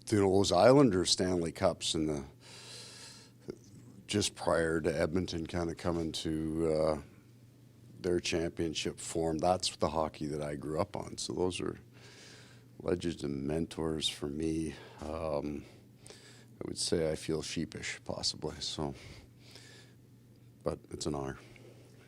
Those Islanders Stanley Cups in the just prior to Edmonton kind of coming to their championship form. That's the hockey that I grew up on. So those are legends and mentors for me. I would say I feel sheepish, possibly. So, but it's an honor.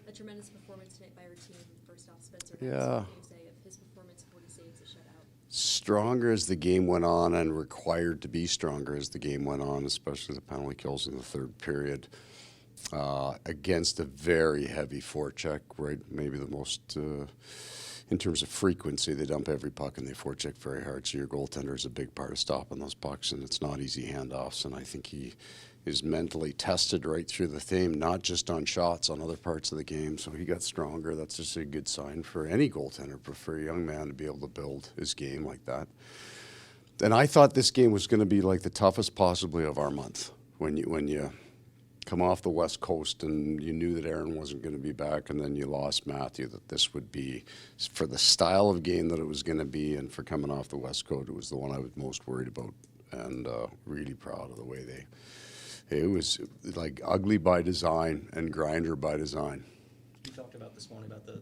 A tremendous performance tonight by our team. First off, Spencer. Yeah. What do you say of his performance? 40 saves, a shutout. Stronger as the game went on, and required to be stronger as the game went on, especially the penalty kills in the third period. Against a very heavy forecheck, right? Maybe the most, in terms of frequency, they dump every puck and they forecheck very hard. So your goaltender is a big part of stopping those pucks, and it's not easy handoffs. And I think he is mentally tested right through the theme, not just on shots, on other parts of the game. So he got stronger. That's just a good sign for any goaltender, but for a young man to be able to build his game like that. And I thought this game was going to be like the toughest possibly of our month when you come off the West Coast and you knew that Aaron wasn't going to be back, and then you lost Matthew, that this would be, for the style of game that it was going to be and for coming off the West Coast, it was the one I was most worried about, and really proud of the way it was like ugly by design and grinder by design. You talked about this morning about the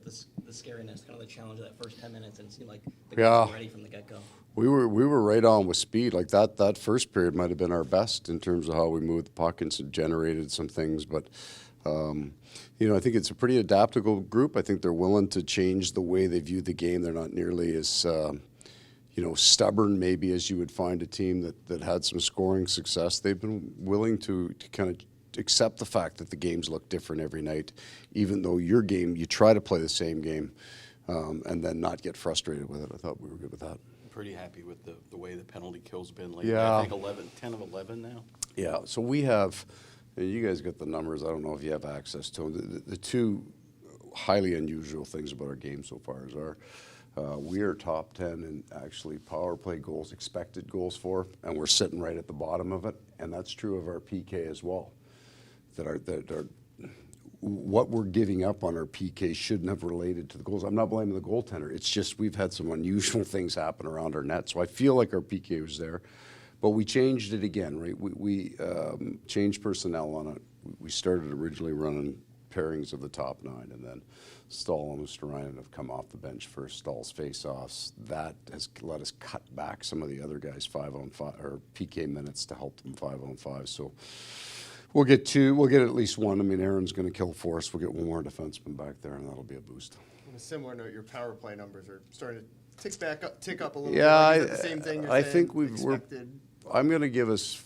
scariness, kind of the challenge of that first 10 minutes, and it seemed like the guys were ready from the get-go. We were right on with speed. Like that first period might have been our best in terms of how we moved the puck and generated some things. But I think it's a pretty adaptable group. I think they're willing to change the way they view the game. They're not nearly as stubborn maybe as you would find a team that had some scoring success. They've been willing to kind of accept the fact that the games look different every night, even though your game, you try to play the same game and then not get frustrated with it. I thought we were good with that. Pretty happy with the way the penalty kill's been lately. Yeah. I think 10 of 11 now. Yeah, so we have, and you guys got the numbers, I don't know if you have access to them. The two highly unusual things about our game so far is we are top 10 in actually power play goals, expected goals for, and we're sitting right at the bottom of it, and that's true of our PK as well. That are what we're giving up on our PK shouldn't have related to the goals. I'm not blaming the goaltender. It's just we've had some unusual things happen around our net. So I feel like our PK was there, but we changed it again, right? We changed personnel on it. We started originally running pairings of the top 9, and then Stahl and Luosterainen have come off the bench for Stahl's face-offs. That has let us cut back some of the other guys' 5-on-5 or PK minutes to help them 5-on-5. So we'll get two. We'll get at least one. I mean, Aaron's going to kill for us. We'll get one more defenseman back there, and that'll be a boost. On a similar note, your power play numbers are starting to tick up a little yeah, bit. Is that the same thing you're I saying? think I'm going to give us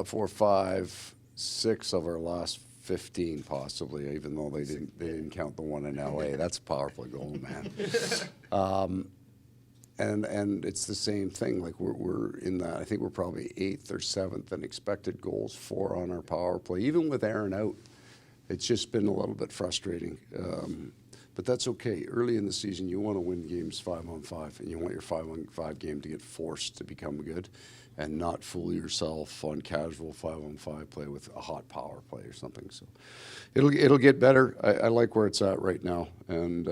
4, 5, 6 of our last 15 possibly, even though they didn't count the one in LA. That's a power play goal, man. And it's the same thing. Like we're in that. I think we're probably 8th or 7th in expected goals for on our power play. Even with Aaron out, it's just been a little bit frustrating. But that's okay. Early in the season, you want to win games 5-on-5, and you want your 5-on-5 game to get forced to become good, and not fool yourself on casual 5-on-5 play with a hot power play or something. So it'll get better. I like where it's at right now. And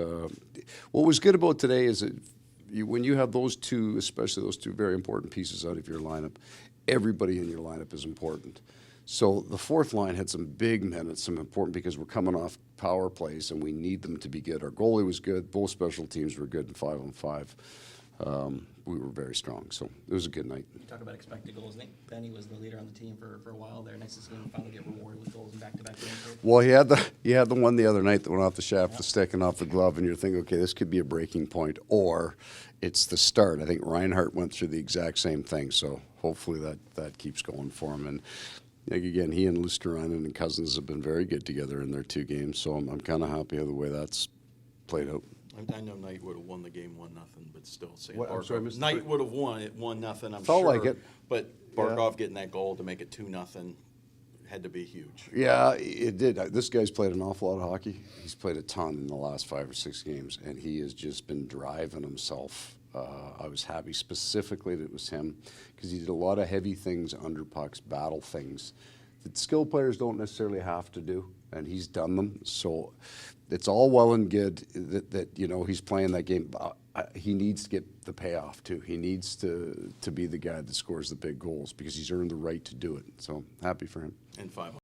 what was good about today is that when you have those two, especially those two very important pieces out of your lineup, everybody in your lineup is important. So the fourth line had some big minutes, some important, because we're coming off power plays and we need them to be good. Our goalie was good. Both special teams were good in 5-on-5. We were very strong, so it was a good night. You talk about expected goals. I think Benny was the leader on the team for a while there. Nice to see him finally get rewarded with goals in back-to-back games. Well, he had the one the other night that went off the shaft, the stick and off the glove, and you're thinking, okay, this could be a breaking point, or it's the start. I think Reinhart went through the exact same thing, so hopefully that keeps going for him. And again, he and Luosterainen and Cousins have been very good together in their 2 games, so I'm kind of happy with the way that's played out. I know Knight would have won the game 1-0, but still saying I'm sorry, Mr. Knight would have won it 1-0. I'm Felt sure. like it. But Barkov getting that goal to make it 2-0 had to be huge. Yeah, it did. This guy's played an awful lot of hockey. He's played a ton in the last 5 or 6 games, and he has just been driving himself. I was happy specifically that it was him, because he did a lot of heavy things under pucks, battle things that skilled players don't necessarily have to do, and he's done them. So it's all well and good that he's playing that game. he needs to get the payoff too. He needs to be the guy that scores the big goals because he's earned the right to do it. So happy for him. And 5